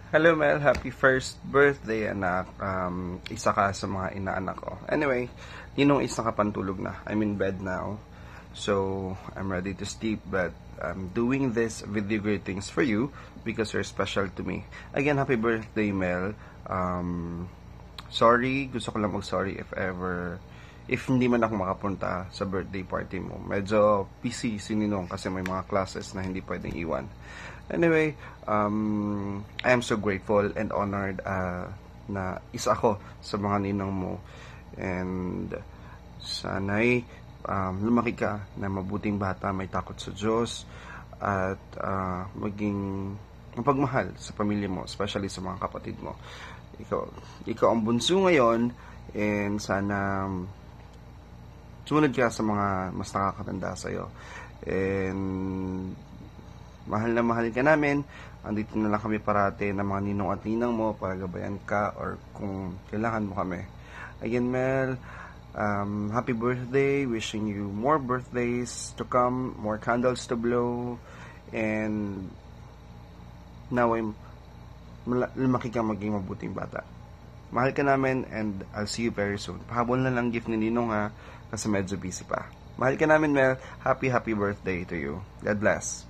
Hello Mel, happy first birthday anak. Isa ka sa mga inaanak ko. Anyway, Ninong is nakapantulog na. I'm in bed now. So, I'm ready to sleep, but I'm doing this video greetings for you because you're special to me. Again, happy birthday Mel. Sorry, gusto ko lang mag-sorry if hindi man ako makapunta sa birthday party mo. Medyo busy si Ninong kasi may mga classes na hindi pwedeng iwan. Anyway, I am so grateful and honored na isa ako sa mga ninong mo. And sana'y lumaki ka na mabuting bata, may takot sa Diyos, at maging mapagmahal sa pamilya mo, especially sa mga kapatid mo. Ikaw ang bunso ngayon, and sana sumunod ka sa mga mas nakakatanda sa'yo. And mahal na mahal ka namin. Andito na lang kami parate ng mga ninong at ninang mo para gabayan ka or kung kailangan mo kami. Again, Mel, happy birthday. Wishing you more birthdays to come, more candles to blow, and naway lumaki kang maging mabuting bata. Mahal ka namin, and I'll see you very soon. Pahabol na lang gift ni Ninong ha, kasi medyo busy pa. Mahal ka namin, Mel. Happy birthday to you. God bless.